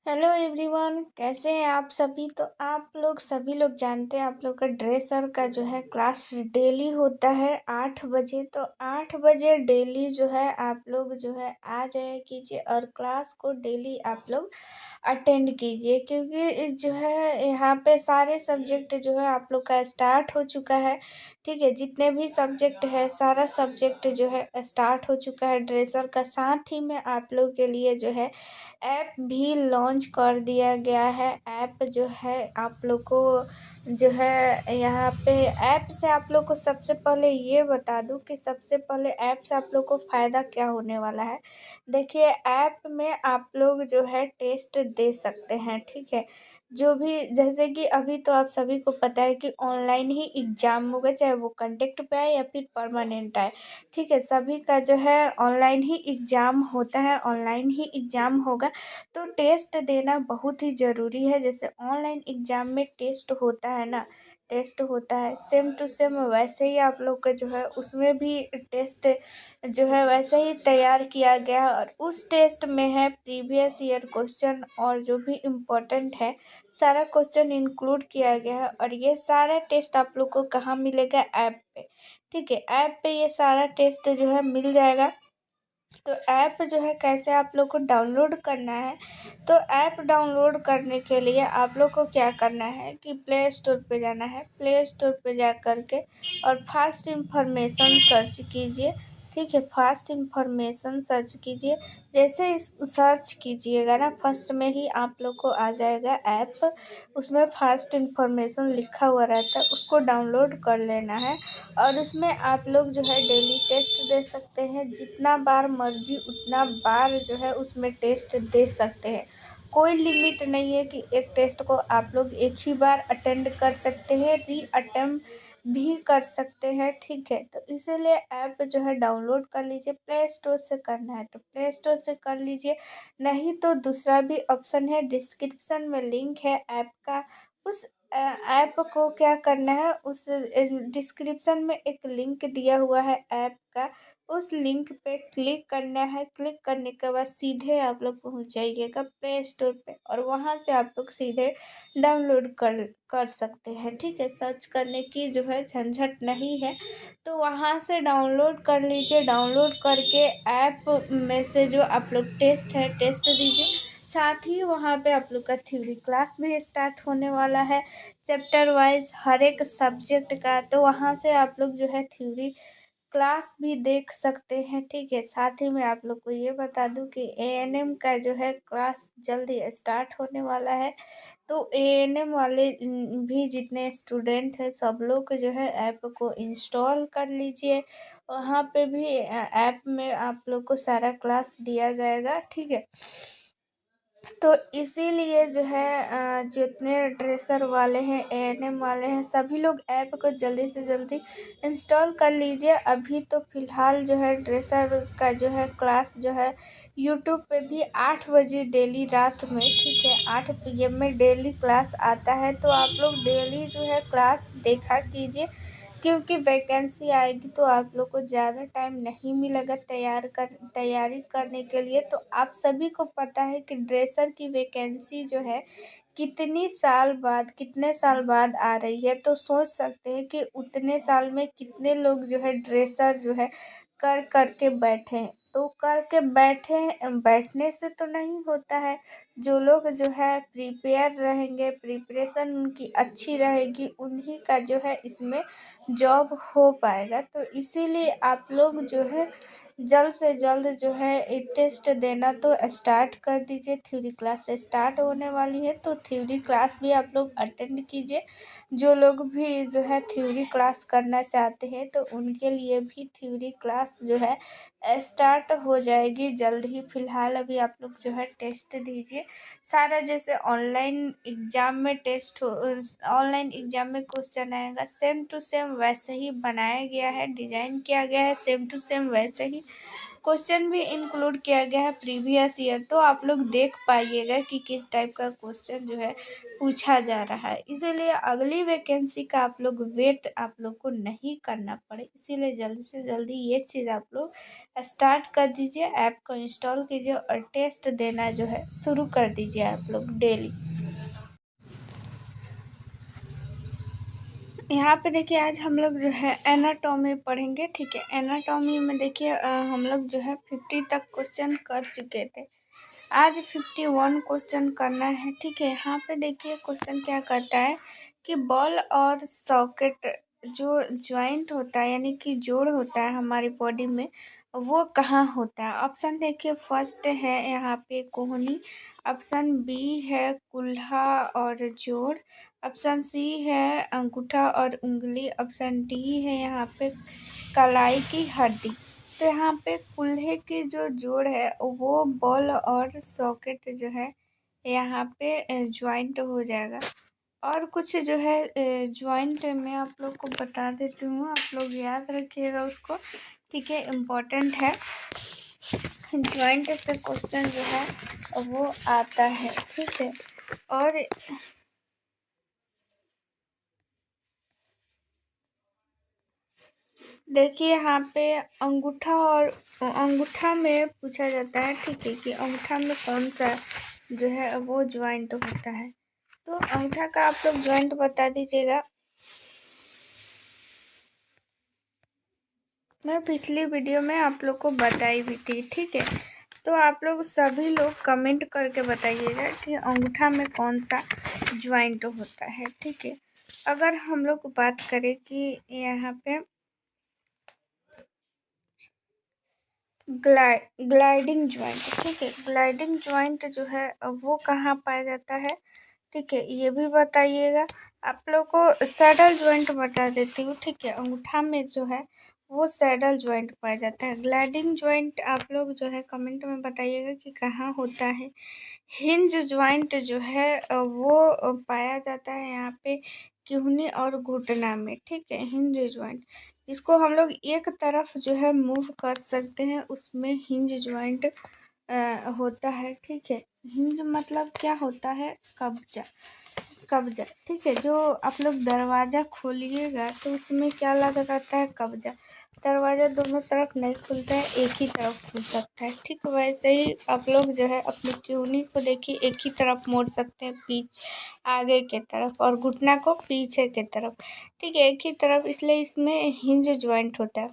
Hello everyone, कैसे हैं आप सभी। तो आप लोग सभी लोग जानते हैं आप लोग का ड्रेसर का जो है क्लास डेली होता है 8 बजे। तो 8 बजे डेली जो है आप लोग जो है आ जाया कीजिए और क्लास को डेली आप लोग अटेंड कीजिए, क्योंकि जो है यहाँ पे सारे सब्जेक्ट जो है आप लोग का स्टार्ट हो चुका है। ठीक है, जितने भी सब्जेक्ट है सारा सब्जेक्ट जो है स्टार्ट हो चुका है ड्रेसर का। साथ ही में आप लोग के लिए जो है ऐप भी लॉन्च कर दिया गया है। ऐप जो है आप लोग को जो है यहाँ पे ऐप से आप लोग को सबसे पहले ये बता दूं कि सबसे पहले ऐप से आप लोग को फ़ायदा क्या होने वाला है। देखिए, ऐप में आप लोग जो है टेस्ट दे सकते हैं। ठीक है, जो भी जैसे कि अभी तो आप सभी को पता है कि ऑनलाइन ही एग्ज़ाम होगा, चाहे वो कंडक्ट पे आए या फिर परमानेंट आए। ठीक है, सभी का जो है ऑनलाइन ही एग्ज़ाम होता है, ऑनलाइन ही एग्ज़ाम होगा। तो टेस्ट देना बहुत ही ज़रूरी है। जैसे ऑनलाइन एग्ज़ाम में टेस्ट होता है ना, टेस्ट होता है सेम टू सेम, वैसे ही आप लोग का जो है उसमें भी टेस्ट जो है वैसे ही तैयार किया गया है। और उस टेस्ट में है प्रीवियस ईयर क्वेश्चन और जो भी इम्पोर्टेंट है सारा क्वेश्चन इंक्लूड किया गया है। और ये सारा टेस्ट आप लोग को कहाँ मिलेगा? ऐप पे। ठीक है, ऐप पे ये सारा टेस्ट जो है मिल जाएगा। तो ऐप जो है कैसे आप लोग को डाउनलोड करना है? तो ऐप डाउनलोड करने के लिए आप लोग को क्या करना है कि प्ले स्टोर पे जाना है। प्ले स्टोर पे जा कर के और फास्ट इंफॉर्मेशन सर्च कीजिए। ठीक है, फास्ट इंफॉर्मेशन सर्च कीजिए। जैसे इस सर्च कीजिएगा ना, फर्स्ट में ही आप लोग को आ जाएगा ऐप। उसमें फास्ट इंफॉर्मेशन लिखा हुआ रहता है, उसको डाउनलोड कर लेना है। और उसमें आप लोग जो है डेली टेस्ट दे सकते हैं, जितना बार मर्जी उतना बार जो है उसमें टेस्ट दे सकते हैं। कोई लिमिट नहीं है कि एक टेस्ट को आप लोग एक ही बार अटेंड कर सकते हैं, री अटेम्प्ट भी कर सकते हैं। ठीक है, तो इसीलिए ऐप जो है डाउनलोड कर लीजिए। प्ले स्टोर से करना है तो प्ले स्टोर से कर लीजिए, नहीं तो दूसरा भी ऑप्शन है, डिस्क्रिप्शन में लिंक है ऐप का। उस ऐप को क्या करना है, उस डिस्क्रिप्शन में एक लिंक दिया हुआ है ऐप का, उस लिंक पे क्लिक करना है। क्लिक करने के बाद सीधे आप लोग पहुंच जाइएगा प्ले स्टोर पे और वहां से आप लोग सीधे डाउनलोड कर कर सकते हैं। ठीक है, सर्च करने की जो है झंझट नहीं है। तो वहां से डाउनलोड कर लीजिए। डाउनलोड करके ऐप में से जो आप लोग टेस्ट है टेस्ट दीजिए। साथ ही वहाँ पे आप लोग का थ्योरी क्लास भी स्टार्ट होने वाला है, चैप्टर वाइज हर एक सब्जेक्ट का। तो वहाँ से आप लोग जो है थ्योरी क्लास भी देख सकते हैं। ठीक है, साथ ही में आप लोग को ये बता दूं कि एएनएम का जो है क्लास जल्दी स्टार्ट होने वाला है। तो एएनएम वाले भी जितने स्टूडेंट हैं सब लोग जो है ऐप को इंस्टॉल कर लीजिए। वहाँ पे भी ऐप में आप लोग को सारा क्लास दिया जाएगा। ठीक है, तो इसीलिए जो है जितने ड्रेसर वाले हैं, एएनएम वाले हैं, सभी लोग ऐप को जल्दी से जल्दी इंस्टॉल कर लीजिए। अभी तो फ़िलहाल जो है ड्रेसर का जो है क्लास जो है यूट्यूब पे भी 8 बजे डेली रात में, ठीक है, 8 PM में डेली क्लास आता है। तो आप लोग डेली जो है क्लास देखा कीजिए, क्योंकि वैकेंसी आएगी तो आप लोग को ज़्यादा टाइम नहीं मिलेगा तैयारी करने के लिए। तो आप सभी को पता है कि ड्रेसर की वैकेंसी जो है कितनी साल बाद, कितने साल बाद आ रही है। तो सोच सकते हैं कि उतने साल में कितने लोग जो है ड्रेसर जो है कर के बैठे हैं। तो करके बैठने से तो नहीं होता है। जो लोग जो है प्रिपेयर रहेंगे, प्रिपरेशन उनकी अच्छी रहेगी, उन्हीं का जो है इसमें जॉब हो पाएगा। तो इसीलिए आप लोग जो है जल्द से जल्द जो है टेस्ट देना तो स्टार्ट कर दीजिए। थ्योरी क्लास स्टार्ट होने वाली है तो थ्योरी क्लास भी आप लोग अटेंड कीजिए। जो लोग भी जो है थ्योरी क्लास करना चाहते हैं तो उनके लिए भी थ्योरी क्लास जो है स्टार्ट हो जाएगी जल्द ही। फ़िलहाल अभी आप लोग जो है टेस्ट दीजिए सारा। जैसे ऑनलाइन एग्ज़ाम में टेस्ट हो, ऑनलाइन एग्ज़ाम में क्वेश्चन आएगा सेम टू सेम वैसे ही बनाया गया है, डिज़ाइन किया गया है सेम टू सेम वैसे ही। क्वेश्चन भी इंक्लूड किया गया है प्रीवियस ईयर, तो आप लोग देख पाइएगा कि किस टाइप का क्वेश्चन जो है पूछा जा रहा है। इसीलिए अगली वैकेंसी का आप लोग वेट आप लोग को नहीं करना पड़े, इसीलिए जल्दी से जल्दी ये चीज़ आप लोग स्टार्ट कर दीजिए, ऐप को इंस्टॉल कीजिए और टेस्ट देना जो है शुरू कर दीजिए आप लोग डेली। यहाँ पे देखिए आज हम लोग जो है एनाटॉमी पढ़ेंगे, ठीक है। एनाटॉमी में देखिए हम लोग जो है 50 तक क्वेश्चन कर चुके थे, आज 51 क्वेश्चन करना है, ठीक है। यहाँ पे देखिए क्वेश्चन क्या करता है कि बॉल और सॉकेट जो ज्वाइंट होता है यानी कि जोड़ होता है हमारी बॉडी में, वो कहाँ होता है। ऑप्शन देखिए, फर्स्ट है यहाँ पे कोहनी, ऑप्शन बी है कुल्हा और जोड़, ऑप्शन सी है अंगूठा और उंगली, ऑप्शन डी है यहाँ पे कलाई की हड्डी। तो यहाँ पे कुल्हे की जो जोड़ है वो बॉल और सॉकेट जो है यहाँ पे ज्वाइंट हो जाएगा। और कुछ जो है ज्वाइंट मैं आप लोग को बता देती हूँ, आप लोग याद रखिएगा उसको, ठीक है, इम्पोर्टेंट है। ज्वाइंट से क्वेश्चन जो है वो आता है, ठीक है। और देखिए यहाँ पे अंगूठा और अंगूठा में पूछा जाता है, ठीक है, कि अंगूठा में कौन सा जो है वो ज्वाइंट होता है। तो अंगूठा का आप लोग ज्वाइंट बता दीजिएगा। मैं पिछली वीडियो में आप लोग को बताई भी थी, ठीक है। तो आप लोग सभी लोग कमेंट करके बताइएगा कि अंगूठा में कौन सा ज्वाइंट होता है, ठीक है। अगर हम लोग बात करें कि यहाँ पे ग्लाइडिंग ज्वाइंट, ठीक है, ग्लाइडिंग ज्वाइंट जो है वो कहाँ पाया जाता है, ठीक है, ये भी बताइएगा। आप लोग को सैडल ज्वाइंट बता देती हूँ, ठीक है, अंगूठा में जो है वो सैडल ज्वाइंट पाया जाता है। ग्लाइडिंग ज्वाइंट आप लोग जो है कमेंट में बताइएगा कि कहाँ होता है। हिंज ज्वाइंट जो है वो पाया जाता है यहाँ पे किडनी और घुटना में, ठीक है। हिंज ज्वाइंट इसको हम लोग एक तरफ जो है मूव कर सकते हैं, उसमें हिंज ज्वाइंट होता है, ठीक है। हिंज मतलब क्या होता है, कब्जा, कब्जा, ठीक है। जो आप लोग दरवाज़ा खोलिएगा तो उसमें क्या लगा रहता है, कब्जा। दरवाज़ा दोनों तरफ नहीं खुलता है, एक ही तरफ खुल सकता है, ठीक। वैसे ही आप लोग जो है अपनी किडनी को देखिए एक ही तरफ मोड़ सकते हैं, आगे के तरफ, और घुटना को पीछे के तरफ, ठीक है, एक ही तरफ, इसलिए इसमें हिंज ज्वाइंट होता है।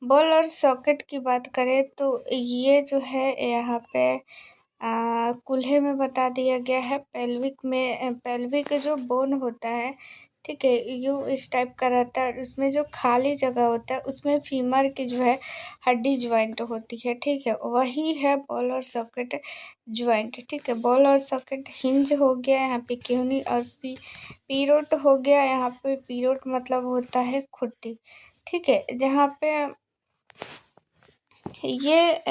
बॉल और सॉकेट की बात करें तो ये जो है यहाँ पे कूल्हे में बता दिया गया है। पेल्विक में पेल्विक जो बोन होता है, ठीक है, यूँ इस टाइप का रहता है, उसमें जो खाली जगह होता है उसमें फीमर की जो है हड्डी ज्वाइंट होती है, ठीक है, वही है बॉल और सॉकेट ज्वाइंट, ठीक है। बॉल और सॉकेट हिंज हो गया यहाँ पे किडनी, और पीरोट हो गया यहाँ पे। पीरोट मतलब होता है खुट्टी, ठीक है, जहाँ पे ये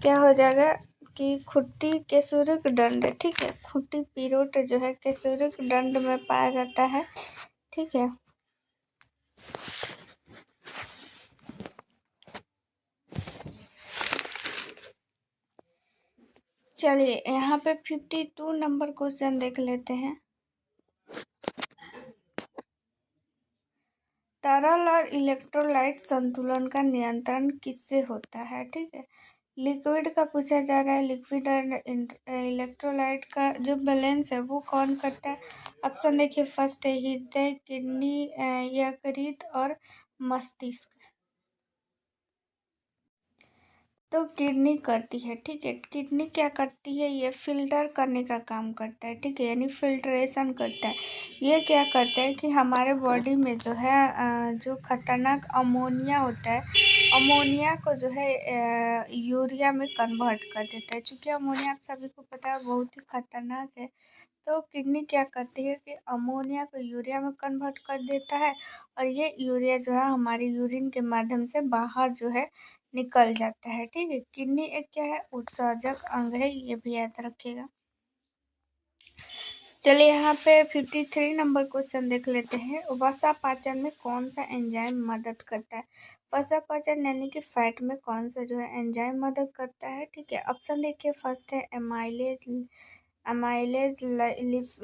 क्या हो जाएगा कि खुट्टी केसुरिक दंड, ठीक है, खुट्टी पीरोट जो है केसुरिक दंड में पाया जाता है, ठीक है। चलिए यहाँ पे 52 नंबर क्वेश्चन देख लेते हैं। तरल और इलेक्ट्रोलाइट संतुलन का नियंत्रण किससे होता है, ठीक है। लिक्विड का पूछा जा रहा है, लिक्विड और इलेक्ट्रोलाइट का जो बैलेंस है वो कौन करता है। ऑप्शन देखिए, फर्स्ट है हृदय, किडनी, यकृत और मस्तिष्क। तो किडनी करती है, ठीक है। किडनी क्या करती है, ये फिल्टर करने का काम करता है, ठीक है, यानी फिल्ट्रेशन करता है। ये क्या करता है कि हमारे बॉडी में जो है जो खतरनाक अमोनिया होता है, अमोनिया को जो है यूरिया में कन्वर्ट कर देता है। चूँकि अमोनिया आप सभी को पता है बहुत ही खतरनाक है, तो किडनी क्या करती है कि अमोनिया को यूरिया में कन्वर्ट कर देता है, और ये यूरिया जो है हमारी यूरिन के माध्यम से बाहर जो है निकल जाता है, ठीक है। किडनी एक क्या है, उत्सर्जक अंग है, ये भी याद रखिएगा। चलिए यहाँ पे 53 नंबर क्वेश्चन देख लेते हैं। वसा पाचन में कौन सा एंजाइम मदद करता है। वसा पाचन यानी कि फैट में कौन सा जो है एंजाइम मदद करता है, ठीक है। ऑप्शन देखिए, फर्स्ट है एमाइलेज, अमाइलेज,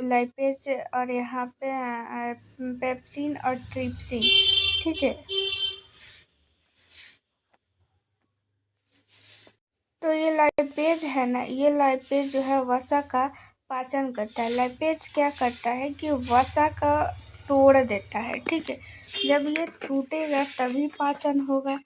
लाइपेज, और यहाँ पे पेप्सिन और ट्रिप्सिन, ठीक है। तो ये लाइपेज है ना, ये लाइपेज जो है वसा का पाचन करता है। लाइपेज क्या करता है कि वसा का तोड़ देता है, ठीक है। जब ये टूटेगा तभी पाचन होगा।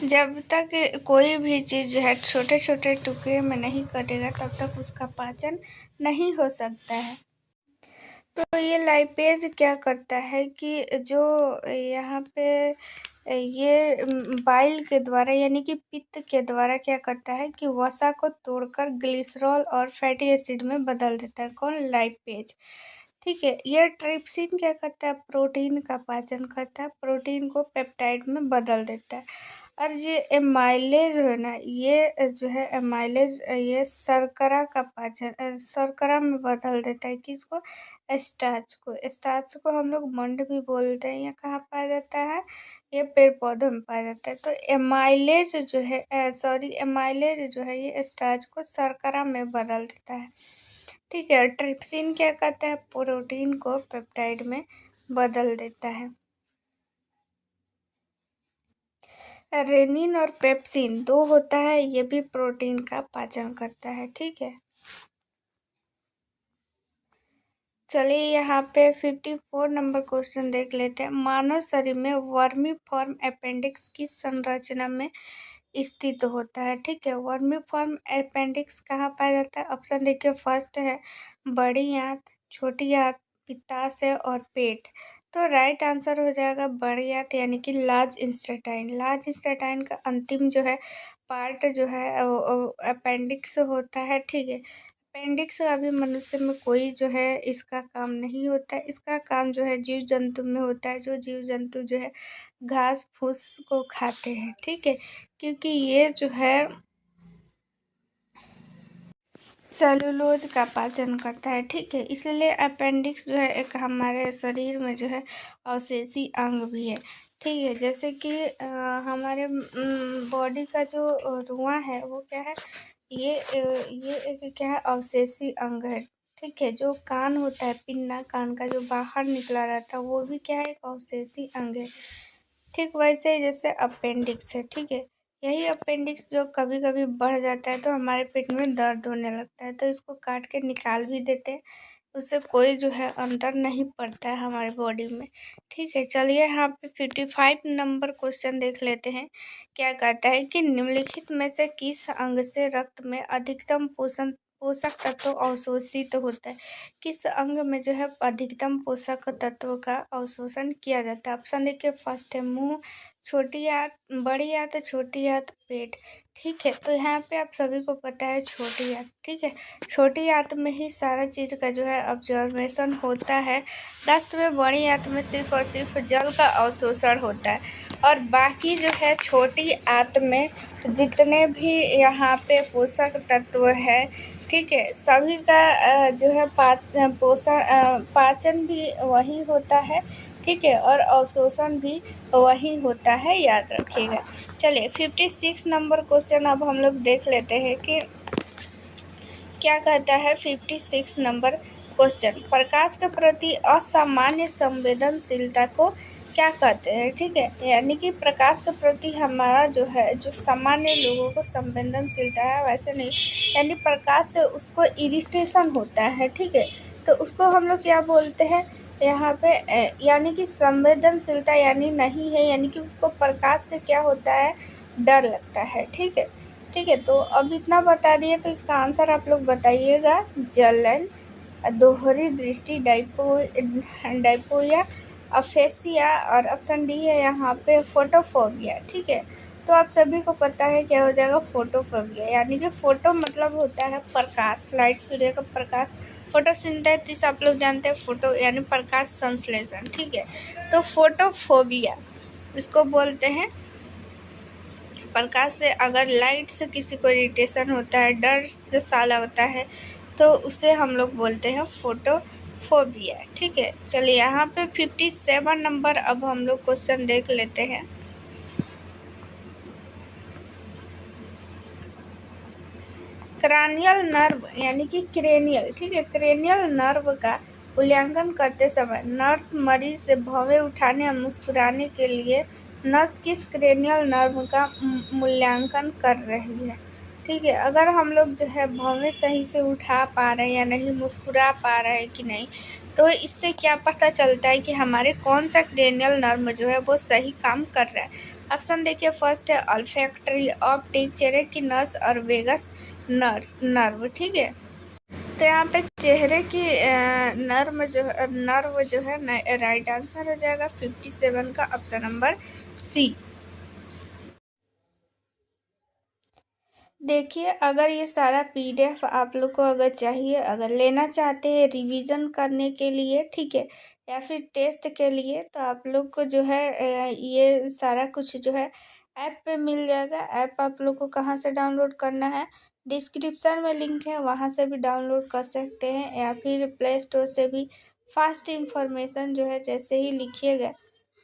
जब तक कोई भी चीज़ जो है छोटे छोटे टुकड़े में नहीं कटेगा तब तक उसका पाचन नहीं हो सकता है। तो ये लाइपेज क्या करता है कि जो यहाँ पे ये बाइल के द्वारा यानी कि पित्त के द्वारा क्या करता है कि वसा को तोड़कर ग्लिसरॉल और फैटी एसिड में बदल देता है। कौन? लाइपेज, ठीक है। ये ट्रिप्सिन क्या करता है? प्रोटीन का पाचन करता है, प्रोटीन को पेप्टाइड में बदल देता है। और ये एमाइलेज है ना, ये जो है एमाइलेज ये शर्करा का पाचन शर्करा में बदल देता है। किसको? स्टार्च को। स्टार्च को हम लोग मंड भी बोलते हैं। ये कहाँ पाया जाता है? ये पेड़ पौधों में पाया जाता है। तो एमाइलेज जो है एमाइलेज जो है ये स्टार्च को शर्करा में बदल देता है, ठीक है। ट्रिप्सिन क्या करता है? प्रोटीन को पेप्टाइड में बदल देता है। रेनिन और पेप्सिन दो होता है, ये भी प्रोटीन का पाचन करता है, ठीक है। चलिए यहाँ पे 54 नंबर क्वेश्चन देख लेते हैं। मानव शरीर में वर्मीफॉर्म अपेंडिक्स की संरचना में स्थित होता है, ठीक है। वर्मीफॉर्म अपेंडिक्स कहाँ पाया जाता है? ऑप्शन देखिए, फर्स्ट है बड़ी आंत, छोटी आंत, पित्ताशय और पेट। तो राइट आंसर हो जाएगा बड़ी आंत यानी कि लार्ज इंस्टेटाइन। लार्ज इंस्टेटाइन का अंतिम जो है पार्ट जो है अपेंडिक्स होता है, ठीक है। अपेंडिक्स अभी मनुष्य में कोई जो है इसका काम नहीं होता है। इसका काम जो है जीव जंतु में होता है, जो जीव जंतु जो है घास फूस को खाते हैं, ठीक है। क्योंकि ये जो है सेलुलोज का पाचन करता है, ठीक है। इसलिए अपेंडिक्स जो है एक हमारे शरीर में जो है अवशेषी अंग भी है, ठीक है। जैसे कि हमारे बॉडी का जो रुआं है वो क्या है? ये एक क्या है? अवशेषी अंग है, ठीक है। जो कान होता है, पिन्ना कान का जो बाहर निकला रहता है वो भी क्या है? एक अवशेषी अंग है, ठीक। वैसे ही जैसे अपेंडिक्स है, ठीक है। यही अपेंडिक्स जो कभी कभी बढ़ जाता है तो हमारे पेट में दर्द होने लगता है, तो इसको काट के निकाल भी देते हैं। उससे कोई जो है अंतर नहीं पड़ता है हमारे बॉडी में, ठीक है। चलिए यहाँ पे 55 नंबर क्वेश्चन देख लेते हैं। क्या कहता है कि निम्नलिखित में से किस अंग से रक्त में अधिकतम पोषक तत्व अवशोषित होता है? किस अंग में जो है अधिकतम पोषक तत्व का अवशोषण किया जाता है? ऑप्शन देखिए, फर्स्ट है मुंह, छोटी आंत, बड़ी आंत, छोटी आंत, पेट, ठीक है। तो यहाँ पे आप सभी को पता है छोटी आंत, ठीक है। छोटी आंत में ही सारा चीज़ का जो है ऑब्जर्वेशन होता है। लास्ट में बड़ी आंत में सिर्फ और सिर्फ जल का अवशोषण होता है। और बाकी जो है छोटी आंत में जितने भी यहाँ पे पोषक तत्व है, ठीक है, सभी का जो है पाचन भी वही होता है, ठीक है। और अवशोषण भी वही होता है, याद रखिएगा। चलिए 56 नंबर क्वेश्चन अब हम लोग देख लेते हैं कि क्या कहता है। 56 नंबर क्वेश्चन, प्रकाश के प्रति असामान्य संवेदनशीलता को क्या कहते हैं, ठीक है। यानी कि प्रकाश के प्रति हमारा जो है जो सामान्य लोगों को संवेदनशीलता है वैसे नहीं, यानी प्रकाश से उसको इरिटेशन होता है, ठीक है। तो उसको हम लोग क्या बोलते हैं यहाँ पे यानी कि संवेदनशीलता यानी नहीं है, यानी कि उसको प्रकाश से क्या होता है? डर लगता है, ठीक है। ठीक है, तो अब इतना बता दिए तो इसका आंसर आप लोग बताइएगा। जलन, दोहरी दृष्टि, डाइपोया, अफेसिया, और ऑप्शन डी है यहाँ पे फोटोफोबिया, ठीक है। तो आप सभी को पता है क्या हो जाएगा? फोटोफोबिया, यानी कि फोटो मतलब होता है प्रकाश, लाइट, सूर्य का प्रकाश। फोटोसिंथेसिस आप लोग जानते हैं, फोटो यानी प्रकाश संश्लेषण, ठीक है। तो फोटोफोबिया इसको बोलते हैं प्रकाश से अगर लाइट से किसी को इरिटेशन होता है, डर जैसा लगता है, तो उसे हम लोग बोलते हैं फोटोफोबिया। ठीक है, चलिए यहाँ पे 57 नंबर अब हम लोग क्वेश्चन देख लेते हैं। क्रैनियल नर्व यानी कि क्रेनियल, ठीक है, क्रेनियल नर्व का मूल्यांकन करते समय नर्स मरीज से भौहें उठाने और मुस्कुराने के लिए नर्स किस क्रेनियल नर्व का मूल्यांकन कर रही है। ठीक है, अगर हम लोग जो है भौहें सही से उठा पा रहे हैं या नहीं, मुस्कुरा पा रहे हैं कि नहीं, तो इससे क्या पता चलता है कि हमारे कौन सा क्रेनियल नर्व जो है वो सही काम कर रहा है। ऑप्शन देखिए, फर्स्ट है ऑल्फैक्टरी, ऑप्टिक, चेरेकिनस और वेगस नर्व। ठीक है, तो यहाँ पे चेहरे की नर्व जो है राइट आंसर हो जाएगा 57 का ऑप्शन नंबर सी। देखिए, अगर ये सारा पीडीएफ आप लोग को अगर चाहिए, अगर लेना चाहते हैं रिवीजन करने के लिए, ठीक है, या फिर टेस्ट के लिए, तो आप लोग को जो है ये सारा कुछ जो है ऐप पे मिल जाएगा। ऐप आप लोग को कहाँ से डाउनलोड करना है, डिस्क्रिप्शन में लिंक है, वहाँ से भी डाउनलोड कर सकते हैं, या फिर प्ले स्टोर से भी। फास्ट इंफॉर्मेशन जो है जैसे ही लिखिएगा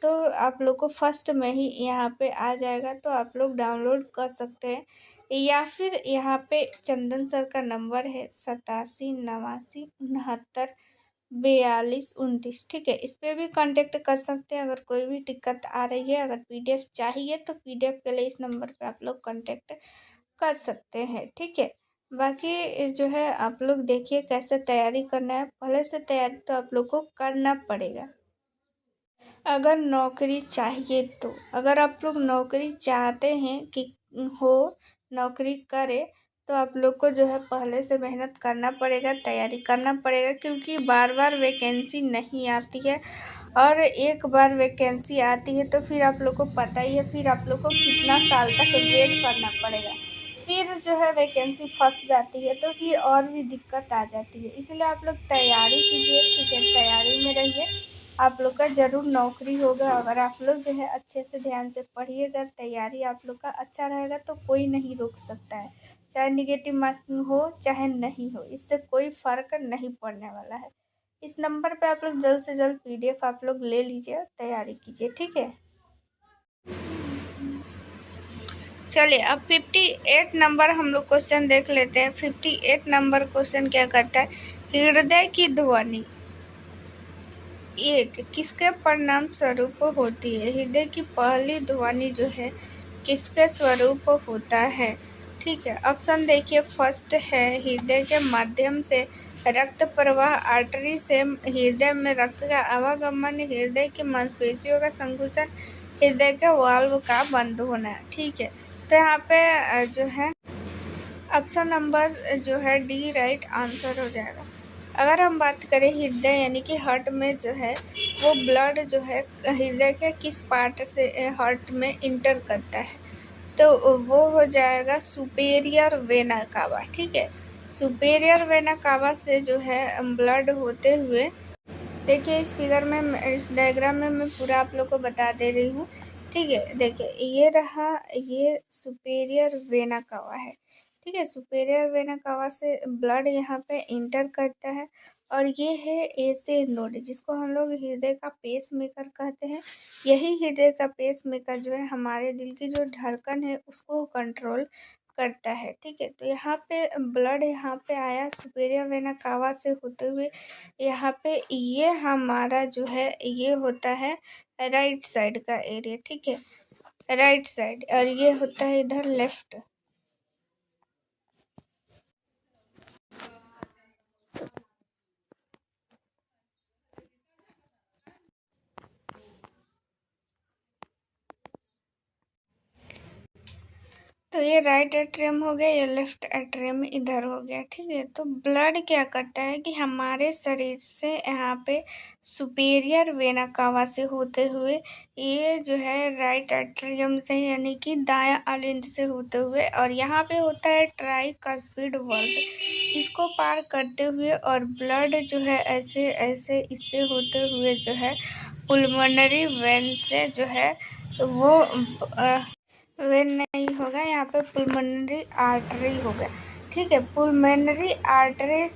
तो आप लोग को फर्स्ट में ही यहाँ पे आ जाएगा, तो आप लोग डाउनलोड कर सकते हैं। या फिर यहाँ पे चंदन सर का नंबर है 87 89 69 42 29। ठीक है, इस पे भी कांटेक्ट कर सकते हैं अगर कोई भी दिक्कत आ रही है। अगर पीडीएफ चाहिए तो पीडीएफ के लिए इस नंबर पे आप लोग कांटेक्ट कर सकते हैं। ठीक है, बाकी जो है आप लोग देखिए कैसे तैयारी करना है। पहले से तैयारी तो आप लोग को करना पड़ेगा। अगर नौकरी चाहिए तो, अगर आप लोग नौकरी चाहते हैं कि हो नौकरी करे, तो आप लोग को जो है पहले से मेहनत करना पड़ेगा, तैयारी करना पड़ेगा, क्योंकि बार बार वैकेंसी नहीं आती है। और एक बार वैकेंसी आती है तो फिर आप लोग को पता ही है, फिर आप लोग को कितना साल तक वेट करना पड़ेगा। फिर जो है वैकेंसी फंस जाती है तो फिर और भी दिक्कत आ जाती है। इसलिए आप लोग तैयारी कीजिए, ठीक है, तैयारी में रहिए, आप लोग का ज़रूर नौकरी होगा। अगर आप लोग जो है अच्छे से ध्यान से पढ़िएगा, तैयारी आप लोग का अच्छा रहेगा, तो कोई नहीं रोक सकता है। चाहे नेगेटिव मार्किंग हो चाहे नहीं हो, इससे कोई फ़र्क नहीं पड़ने वाला है। इस नंबर पे आप लोग जल्द से जल्द पीडीएफ आप लोग ले लीजिए, तैयारी कीजिए। ठीक है, चलिए अब 58 नंबर हम लोग क्वेश्चन देख लेते हैं। 58 नंबर क्वेश्चन क्या कहता है, हृदय की ध्वनि एक किसके परिणाम स्वरूप होती है। हृदय की पहली ध्वनि जो है किसके स्वरूप होता है। ठीक है, ऑप्शन देखिए, फर्स्ट है हृदय के माध्यम से रक्त प्रवाह, आर्टरी से हृदय में रक्त का आवागमन, हृदय की मांसपेशियों का संकुचन, हृदय के वाल्व का बंद होना। ठीक है, तो यहाँ पे जो है ऑप्शन नंबर जो है डी राइट आंसर हो जाएगा। अगर हम बात करें हृदय यानी कि हार्ट में जो है वो ब्लड जो है हृदय के किस पार्ट से हार्ट में इंटर करता है, तो वो हो जाएगा सुपेरियर वेना कावा। ठीक है, सुपेरियर वेना कावा से जो है ब्लड होते हुए, देखिए इस फिगर में, इस डायग्राम में मैं पूरा आप लोग को बता दे रही हूँ। ठीक है, देखिए ये रहा, ये सुपेरियर वेना कावा है। ठीक है, सुपेरियर वेना कावा से ब्लड यहाँ पे इंटर करता है, और ये है एसे नोड, जिसको हम लोग हृदय का पेस मेकर कहते हैं। यही हृदय का पेस मेकर जो है हमारे दिल की जो धड़कन है उसको कंट्रोल करता है। ठीक है, तो यहाँ पे ब्लड यहाँ पे आया सुपेरियर वेना कावा से होते हुए, यहाँ पे ये हमारा जो है ये होता है राइट साइड का एरिया। ठीक है, राइट साइड, और ये होता है इधर लेफ्ट। तो ये राइट एट्रियम हो गया, ये लेफ्ट एट्रियम इधर हो गया। ठीक है, तो ब्लड क्या करता है कि हमारे शरीर से यहाँ पे सुपेरियर वेना कावा से होते हुए ये जो है राइट एट्रियम से यानी कि दायां अलिंद से होते हुए, और यहाँ पे होता है ट्राइकस्पिड वाल्व, इसको पार करते हुए, और ब्लड जो है ऐसे ऐसे इससे होते हुए जो है पुलमोनरी वेन से जो है वो वेन नहीं होगा, यहाँ पे पुलमोनरी आर्टरी होगा। ठीक है, पुलमोनरी आर्टरी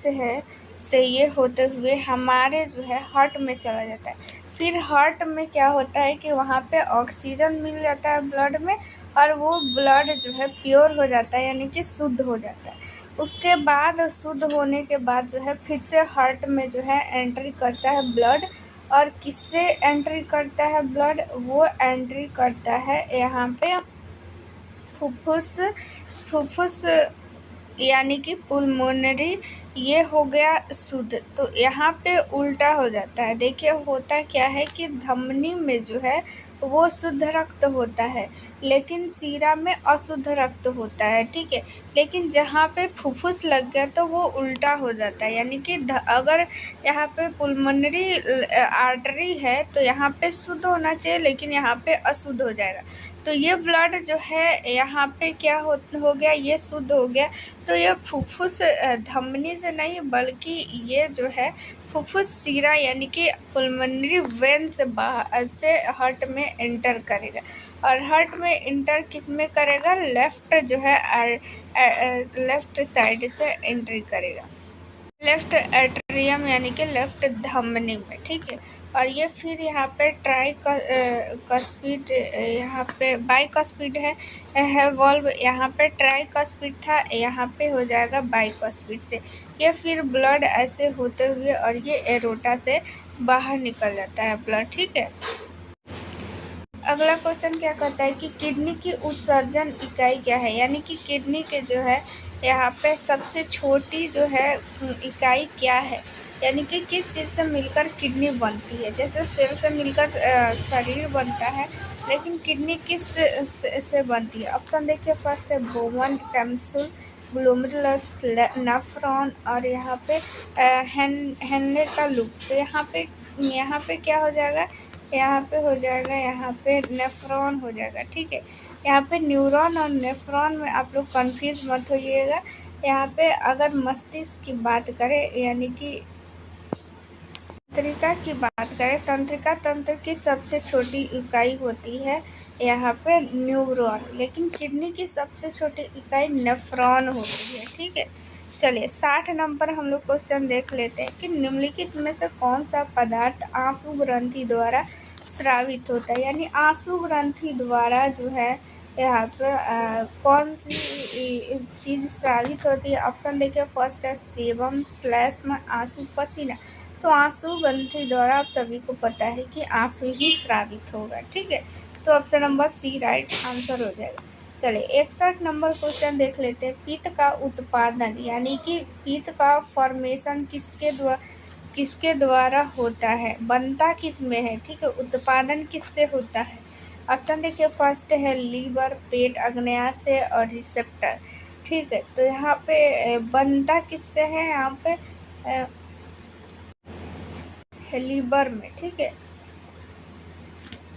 से ये होते हुए हमारे जो है हार्ट में चला जाता है। फिर हार्ट में क्या होता है कि वहाँ पे ऑक्सीजन मिल जाता है ब्लड में, और वो ब्लड जो है प्योर हो जाता है, यानी कि शुद्ध हो जाता है। उसके बाद शुद्ध होने के बाद जो है फिर से हार्ट में जो है एंट्री करता है ब्लड। और किससे एंट्री करता है ब्लड? वो एंट्री करता है यहाँ पे फुफ्फुस यानी कि पुलमोनरी। ये हो गया शुद्ध। तो यहाँ पे उल्टा हो जाता है। देखिए होता क्या है कि धमनी में जो है वो शुद्ध रक्त होता है, लेकिन सीरा में अशुद्ध रक्त होता है। ठीक है, लेकिन जहाँ पे फुफ्फुस लग गया तो वो उल्टा हो जाता है, यानी कि अगर यहाँ पे पुलमोनरी आर्टरी है तो यहाँ पे शुद्ध होना चाहिए, लेकिन यहाँ पे अशुद्ध हो जाएगा। तो ये ब्लड जो है यहाँ पे क्या हो गया, ये शुद्ध हो गया। तो ये फुफ्फुस धमनी से नहीं, बल्कि ये जो है फुफ्फुस सीरा यानी कि पुलमोनरी वेन से बाहर से हार्ट में एंटर करेगा। और हार्ट में इंटर किस में करेगा? लेफ़्ट जो है लेफ़्ट साइड से एंट्री करेगा, लेफ़्ट एट्रियम यानी कि लेफ़्ट धमनी में। ठीक है, और ये फिर यहाँ पे कस्पिड, यहाँ पे बाइकस्पिड है वॉल्व। यहाँ पे ट्राइकस्पिड था, यहाँ पे हो जाएगा बाइकस्पिड से। ये फिर ब्लड ऐसे होते हुए और ये एरोटा से बाहर निकल जाता है ब्लड। ठीक है, अगला क्वेश्चन क्या कहता है कि किडनी की उत्सर्जन इकाई क्या है? यानी कि किडनी के जो है यहाँ पे सबसे छोटी जो है इकाई क्या है, यानी कि किस चीज़ से मिलकर किडनी बनती है? जैसे सेल से मिलकर शरीर बनता है, लेकिन किडनी किस से बनती है? ऑप्शन देखिए, फर्स्ट है बोवन कैप्सूल, ग्लोमेरुलस, नेफ्रॉन, और यहाँ पे हेनले का लूप। तो यहाँ पे क्या हो जाएगा? यहाँ पे हो जाएगा, यहाँ पे नेफ्रॉन हो जाएगा। ठीक है, यहाँ पे न्यूरॉन और नेफ्रॉन में आप लोग कंफ्यूज मत होइएगा। यहाँ पे अगर मस्तिष्क की बात करें, यानी कि तंत्रिका की बात करें, तंत्रिका तंत्र की सबसे छोटी इकाई होती है यहाँ पे न्यूरॉन, लेकिन किडनी की सबसे छोटी इकाई नेफ्रॉन होती है। ठीक है, चलिए 60 नंबर हम लोग क्वेश्चन देख लेते हैं कि निम्नलिखित में से कौन सा पदार्थ आंसू ग्रंथि द्वारा स्रावित होता है? यानी आंसू ग्रंथि द्वारा जो है यहाँ पे कौन सी चीज़ स्रावित होती है? ऑप्शन देखिए, फर्स्ट है सेबम, श्लेष्म, आंसू, पसीना। तो आंसू ग्रंथि द्वारा आप सभी को पता है कि आंसू ही स्रावित होगा। ठीक है, तो option number C right answer हो जाएगा। चलिए 61 नंबर क्वेश्चन देख लेते हैं। पित्त का उत्पादन यानी कि पित्त का फॉर्मेशन किसके द्वारा होता है? बनता किस में है? ठीक है, उत्पादन किससे होता है? ऑप्शन देखिए, फर्स्ट है लीवर, पेट, अग्न्याशय और रिसेप्टर। ठीक है, तो यहाँ पे बनता किससे है? यहाँ पे लीवर में। ठीक है,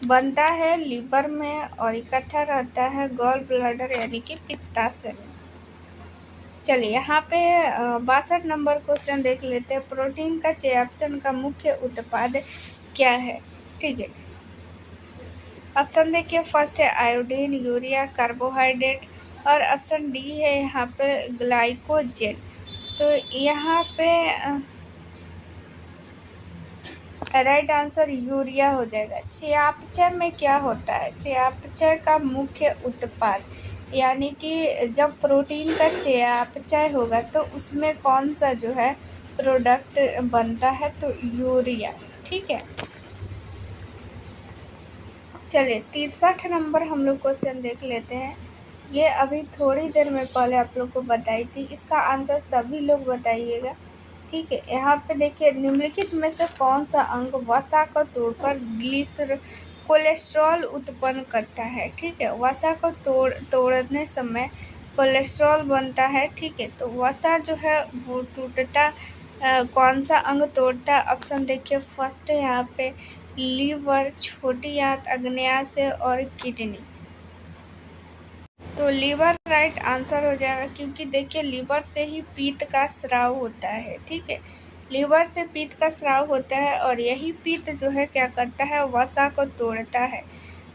बनता है लीवर में और इकट्ठा रहता है गॉल ब्लैडर यानी कि पित्ताशय में। चलिए यहाँ पे 62 नंबर क्वेश्चन देख लेते हैं। प्रोटीन का चयापचय का मुख्य उत्पाद क्या है? ठीक है, ऑप्शन देखिए, फर्स्ट है आयोडीन, यूरिया, कार्बोहाइड्रेट, और ऑप्शन डी है यहाँ पे ग्लाइकोजेन। तो यहाँ पे राइट आंसर यूरिया हो जाएगा। चयापचय में क्या होता है? चयापचय का मुख्य उत्पाद यानी कि जब प्रोटीन का चयापचय होगा तो उसमें कौन सा जो है प्रोडक्ट बनता है? तो यूरिया। ठीक है, चलिए 63 नंबर हम लोग क्वेश्चन देख लेते हैं। ये अभी थोड़ी देर में पहले आप लोग को बताई थी, इसका आंसर सभी लोग बताइएगा। ठीक है, यहाँ पे देखिए, निम्नलिखित में से कौन सा अंग वसा को तोड़कर कोलेस्ट्रॉल उत्पन्न करता है? ठीक है, वसा को तोड़ने समय कोलेस्ट्रॉल बनता है। ठीक है, तो वसा जो है वो टूटता कौन सा अंग तोड़ता है? ऑप्शन देखिए, फर्स्ट है यहाँ पे लीवर, छोटी आंत, अग्न्याशय और किडनी। तो लीवर राइट आंसर हो जाएगा, क्योंकि देखिए लीवर से ही पित्त का स्राव होता है। ठीक है, लीवर से पित्त का स्राव होता है और यही पित्त जो है क्या करता है? वसा को तोड़ता है।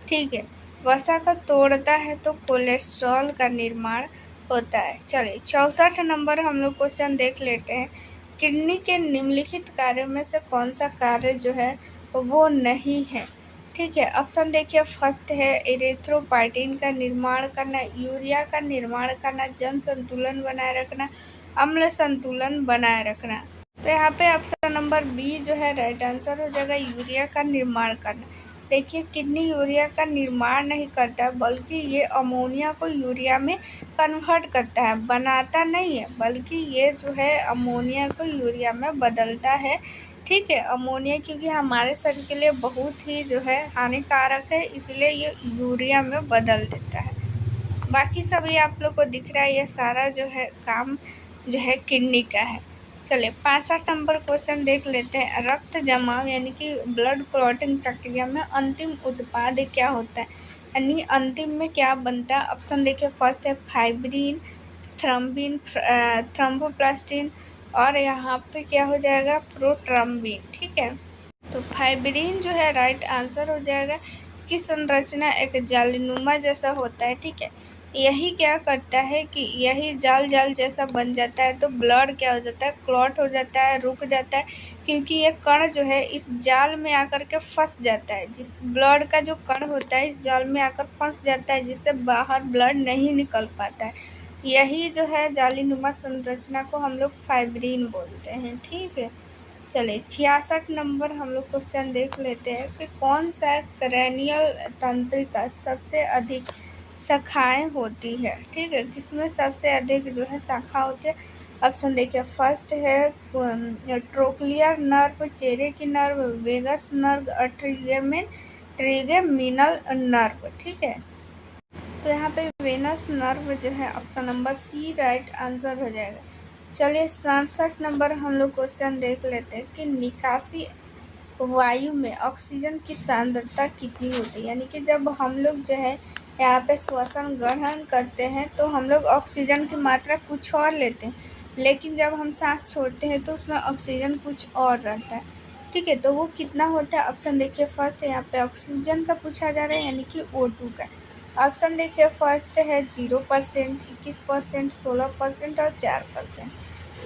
ठीक है, वसा को तोड़ता है तो कोलेस्ट्रॉल का निर्माण होता है। चलिए 64 नंबर हम लोग क्वेश्चन देख लेते हैं। किडनी के निम्नलिखित कार्यों में से कौन सा कार्य जो है वो नहीं है। ठीक है, ऑप्शन देखिए। फर्स्ट है इरिथ्रोपाइटिन का निर्माण करना, यूरिया का निर्माण करना, जन संतुलन बनाए रखना, अम्ल संतुलन बनाए रखना। तो यहाँ पे ऑप्शन नंबर बी जो है राइट आंसर हो जाएगा, यूरिया का निर्माण करना। देखिए किडनी यूरिया का निर्माण नहीं करता बल्कि ये अमोनिया को यूरिया में कन्वर्ट करता है, बनाता नहीं है, बल्कि ये जो है अमोनिया को यूरिया में बदलता है। ठीक है, अमोनिया क्योंकि हमारे शरीर के लिए बहुत ही जो है हानिकारक है, इसलिए ये यूरिया में बदल देता है। बाकी सभी आप लोग को दिख रहा है, ये सारा जो है काम जो है किडनी का है। चलिए 65 नंबर क्वेश्चन देख लेते हैं। रक्त जमाव यानी कि ब्लड क्लॉटिंग प्रक्रिया में अंतिम उत्पाद क्या होता है, यानी अंतिम में क्या बनता है। ऑप्शन देखिए। फर्स्ट है फाइब्रिन, थ्रम्बिन, थ्रम्बोप्लास्टिन, और यहाँ पे क्या हो जाएगा, प्रोट्रम्बिन। ठीक है, तो फाइब्रिन जो है राइट आंसर हो जाएगा, कि संरचना एक जालीनुमा जैसा होता है। ठीक है, यही क्या करता है कि यही जाल जाल जैसा बन जाता है, तो ब्लड क्या हो जाता है, क्लॉट हो जाता है, रुक जाता है, क्योंकि ये कण जो है इस जाल में आकर के फंस जाता है। जिस ब्लड का जो कण होता है इस जाल में आकर फंस जाता है, जिससे बाहर ब्लड नहीं निकल पाता है। यही जो है जालीनुमा संरचना को हम लोग फाइब्रिन बोलते हैं। ठीक है, चलिए 66 नंबर हम लोग क्वेश्चन देख लेते हैं कि कौन सा क्रेनियल तंत्रिका सबसे अधिक शाखाएं होती है। ठीक है, किसमें सबसे अधिक जो है शाखा होती है। ऑप्शन देखिए। फर्स्ट है ट्रोक्लियर नर्व, चेहरे की नर्व, वेगस नर्व और ट्रिगेमिनल नर्व। ठीक है, तो यहाँ पे वेनस नर्व जो है option number C right answer हो जाएगा। चलिए 67 नंबर हम लोग क्वेश्चन देख लेते हैं कि निकासी वायु में ऑक्सीजन की सांद्रता कितनी होती है। यानी कि जब हम लोग जो है यहाँ पे श्वसन ग्रहण करते हैं तो हम लोग ऑक्सीजन की मात्रा कुछ और लेते हैं, लेकिन जब हम सांस छोड़ते हैं तो उसमें ऑक्सीजन कुछ और रहता है। ठीक है, तो वो कितना होता है। ऑप्शन देखिए। फर्स्ट यहाँ पे ऑक्सीजन का पूछा जा रहा है, यानी कि O2 का। ऑप्शन देखिए। फर्स्ट है 0%, 21%, 16% और 4%।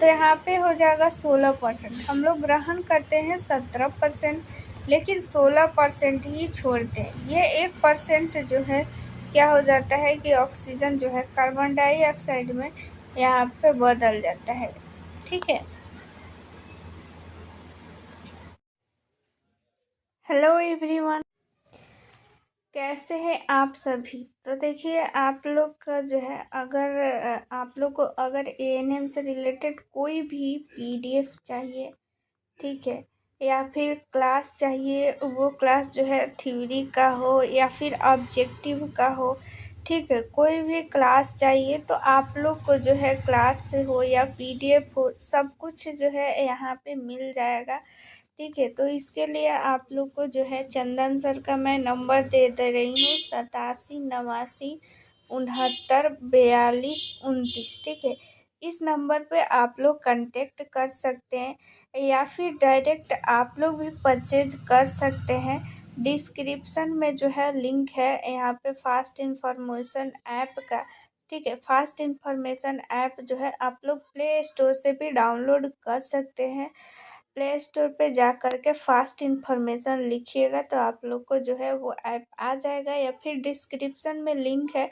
तो यहाँ पे हो जाएगा 16%। हम लोग ग्रहण करते हैं 17%, लेकिन 16% ही छोड़ते हैं। ये 1% जो है क्या हो जाता है कि ऑक्सीजन जो है कार्बन डाइऑक्साइड में यहाँ पे बदल जाता है। ठीक है, हेलो एवरीवन, कैसे हैं आप सभी। तो देखिए आप लोग का जो है अगर आप लोग को अगर एएनएम से रिलेटेड कोई भी पीडीएफ चाहिए, ठीक है, या फिर क्लास चाहिए, वो क्लास जो है थ्योरी का हो या फिर ऑब्जेक्टिव का हो, ठीक है, कोई भी क्लास चाहिए तो आप लोग को जो है क्लास हो या पीडीएफ हो, सब कुछ जो है यहाँ पे मिल जाएगा। ठीक है, तो इसके लिए आप लोग को जो है चंदन सर का मैं नंबर दे रही हूँ 87 89 69 42 29। ठीक है, इस नंबर पे आप लोग कांटेक्ट कर सकते हैं या फिर डायरेक्ट आप लोग भी परचेज कर सकते हैं। डिस्क्रिप्शन में जो है लिंक है यहाँ पे फास्ट इन्फॉर्मेशन ऐप का। ठीक है, फास्ट इन्फॉर्मेशन ऐप जो है आप लोग प्ले स्टोर से भी डाउनलोड कर सकते हैं। प्ले स्टोर पे जा कर के फास्ट इन्फॉर्मेशन लिखिएगा तो आप लोग को जो है वो ऐप आ जाएगा, या फिर डिस्क्रिप्शन में लिंक है,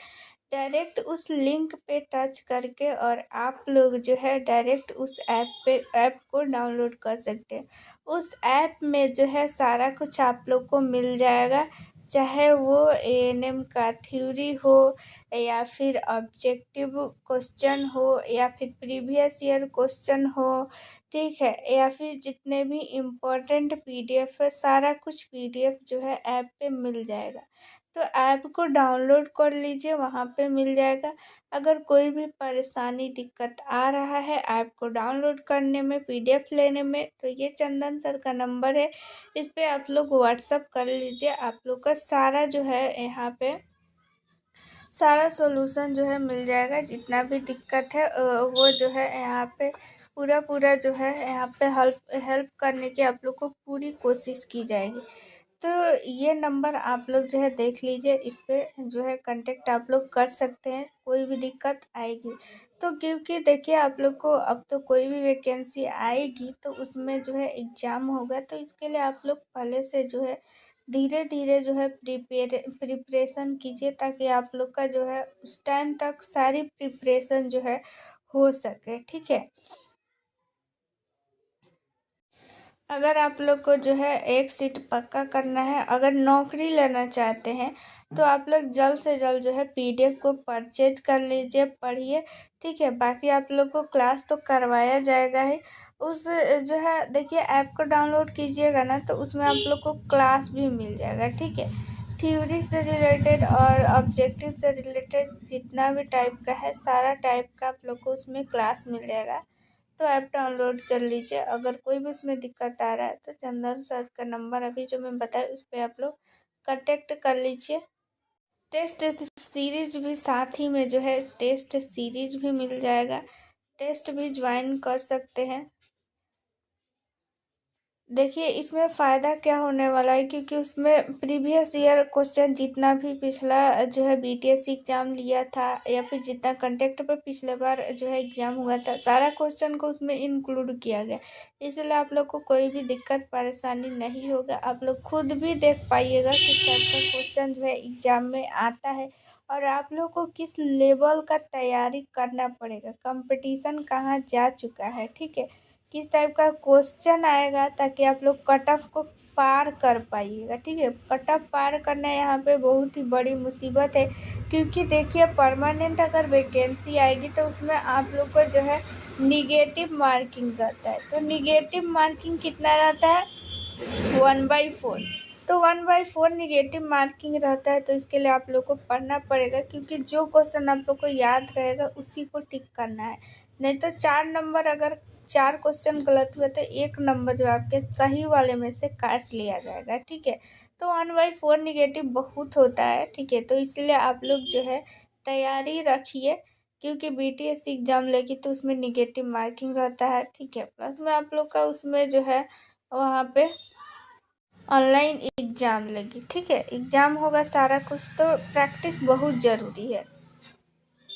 डायरेक्ट उस लिंक पे टच करके और आप लोग जो है डायरेक्ट उस ऐप को डाउनलोड कर सकते हैं। उस ऐप में जो है सारा कुछ आप लोग को मिल जाएगा, चाहे वो एएनएम का थ्योरी हो या फिर ऑब्जेक्टिव क्वेश्चन हो या फिर प्रीवियस ईयर क्वेश्चन हो, ठीक है, या फिर जितने भी इम्पोर्टेंट पीडीएफ है, सारा कुछ पीडीएफ जो है ऐप पे मिल जाएगा। तो ऐप को डाउनलोड कर लीजिए, वहाँ पे मिल जाएगा। अगर कोई भी परेशानी दिक्कत आ रहा है ऐप को डाउनलोड करने में, पीडीएफ लेने में, तो ये चंदन सर का नंबर है, इस पे आप लोग व्हाट्सअप कर लीजिए। आप लोग का सारा जो है यहाँ पे सारा सॉल्यूशन जो है मिल जाएगा। जितना भी दिक्कत है वो जो है यहाँ पे पूरा जो है यहाँ पे हेल्प करने की आप लोग को पूरी कोशिश की जाएगी। तो ये नंबर आप लोग जो है देख लीजिए, इस पे जो है कांटेक्ट आप लोग कर सकते हैं, कोई भी दिक्कत आएगी तो। क्योंकि देखिए आप लोग को अब तो कोई भी वैकेंसी आएगी तो उसमें जो है एग्ज़ाम होगा, तो इसके लिए आप लोग पहले से जो है धीरे-धीरे जो है प्रिपरेशन कीजिए, ताकि आप लोग का जो है उस टाइम तक सारी प्रिपरेशन जो है हो सके, ठीक है? अगर आप लोग को जो है एक सीट पक्का करना है, अगर नौकरी लेना चाहते हैं, तो आप लोग जल्द से जल्द जो है पीडीएफ को परचेज कर लीजिए, पढ़िए, ठीक है? बाकी आप लोग को क्लास तो करवाया जाएगा ही। उस जो है देखिए ऐप को डाउनलोड कीजिएगा ना, तो उसमें आप लोग को क्लास भी मिल जाएगा, ठीक है? थ्योरी से रिलेटेड और ऑब्जेक्टिव से रिलेटेड जितना भी टाइप का है, सारा टाइप का आप लोग को उसमें क्लास मिल जाएगा। तो ऐप डाउनलोड कर लीजिए। अगर कोई भी उसमें दिक्कत आ रहा है तो चंदन सर का नंबर अभी जो मैं बताया उस पे आप लोग कांटेक्ट कर लीजिए। टेस्ट सीरीज भी साथ ही में जो है टेस्ट सीरीज भी मिल जाएगा, टेस्ट भी ज्वाइन कर सकते हैं। देखिए इसमें फ़ायदा क्या होने वाला है, क्योंकि उसमें प्रीवियस ईयर क्वेश्चन जितना भी पिछला जो है बीटीएस एग्ज़ाम लिया था, या फिर जितना कंटेक्ट पे पिछले बार जो है एग्ज़ाम हुआ था, सारा क्वेश्चन को उसमें इंक्लूड किया गया। इसलिए आप लोग को कोई भी दिक्कत परेशानी नहीं होगा। आप लोग खुद भी देख पाइएगा किस टाइप का क्वेश्चन जो है एग्ज़ाम में आता है, और आप लोग को किस लेवल का तैयारी करना पड़ेगा, कंपटीशन कहाँ जा चुका है, ठीक है? किस टाइप का क्वेश्चन आएगा, ताकि आप लोग कट ऑफ को पार कर पाइएगा, ठीक है? कट ऑफ पार करना यहाँ पे बहुत ही बड़ी मुसीबत है, क्योंकि देखिए परमानेंट अगर वैकेंसी आएगी तो उसमें आप लोग को जो है निगेटिव मार्किंग रहता है। तो निगेटिव मार्किंग कितना रहता है? 1/4। तो 1/4 निगेटिव मार्किंग रहता है, तो इसके लिए आप लोग को पढ़ना पड़ेगा, क्योंकि जो क्वेश्चन आप लोग को याद रहेगा उसी को टिक करना है। नहीं तो 4 नंबर, अगर 4 क्वेश्चन गलत हुए तो 1 नंबर जो आपके सही वाले में से काट लिया जाएगा, ठीक है? तो 1/4 निगेटिव बहुत होता है, ठीक है? तो इसलिए आप लोग जो है तैयारी रखिए, क्योंकि बीटीएस एग्ज़ाम लेगी तो उसमें निगेटिव मार्किंग रहता है, ठीक है? प्लस में आप लोग का उसमें जो है वहाँ पे ऑनलाइन एग्ज़ाम लगी, ठीक है? एग्ज़ाम होगा सारा कुछ, तो प्रैक्टिस बहुत ज़रूरी है।